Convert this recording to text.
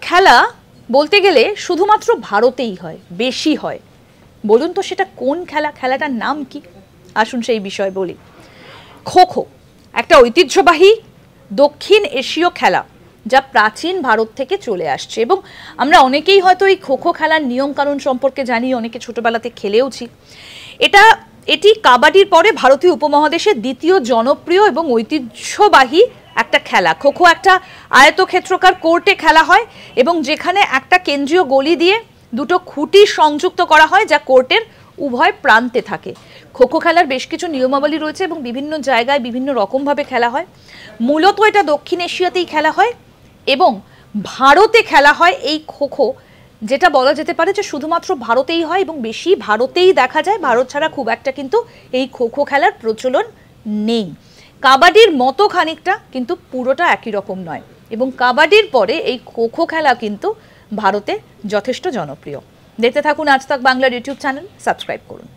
খেলা বলতে গেলে শুধুমাত্র ভারতেই হয়, বেশি হয়। বলুন তো সেটা কোন খেলা, খেলাটার নাম কি? আসুন সেই বিষয় বলি। খো খো একটা ঐতিহ্যবাহী দক্ষিণ এশীয় খেলা, যা প্রাচীন ভারত থেকে চলে আসছে। এবং আমরা অনেকেই হয়তো এই খো খো খেলার নিয়মকানুন সম্পর্কে জানি, অনেকে ছোটবেলাতে খেলেওছি। এটি কাবাডির পরে ভারতীয় উপমহাদেশের দ্বিতীয় জনপ্রিয় এবং ঐতিহ্যবাহী একটা খেলা। খো খো একটা আয়তক্ষেত্রকার কোর্টে খেলা হয় এবং যেখানে একটা কেন্দ্রীয় গলি দিয়ে দুটো খুঁটি সংযুক্ত করা হয়, যা কোর্টের উভয় প্রান্তে থাকে। খো খো খেলার বেশ কিছু নিয়মাবলী রয়েছে এবং বিভিন্ন জায়গায় বিভিন্ন রকমভাবে খেলা হয়। মূলত এটা দক্ষিণ এশিয়াতেই খেলা হয় এবং ভারতে খেলা হয় এই খো খো, যেটা বলা যেতে পারে যে শুধুমাত্র ভারতেই হয় এবং বেশি ভারতেই দেখা যায়। ভারত ছাড়া খুব একটা কিন্তু এই খো খো খেলার প্রচলন নেই। কাবাডির মতো খানিকটা, কিন্তু পুরোটা একই রকম নয়। এবং কাবাডির পরে এই খো খো খেলা কিন্তু ভারতে যথেষ্ট জনপ্রিয়। দেখতে থাকুন আজ তাক বাংলার ইউটিউব চ্যানেল, সাবস্ক্রাইব করুন।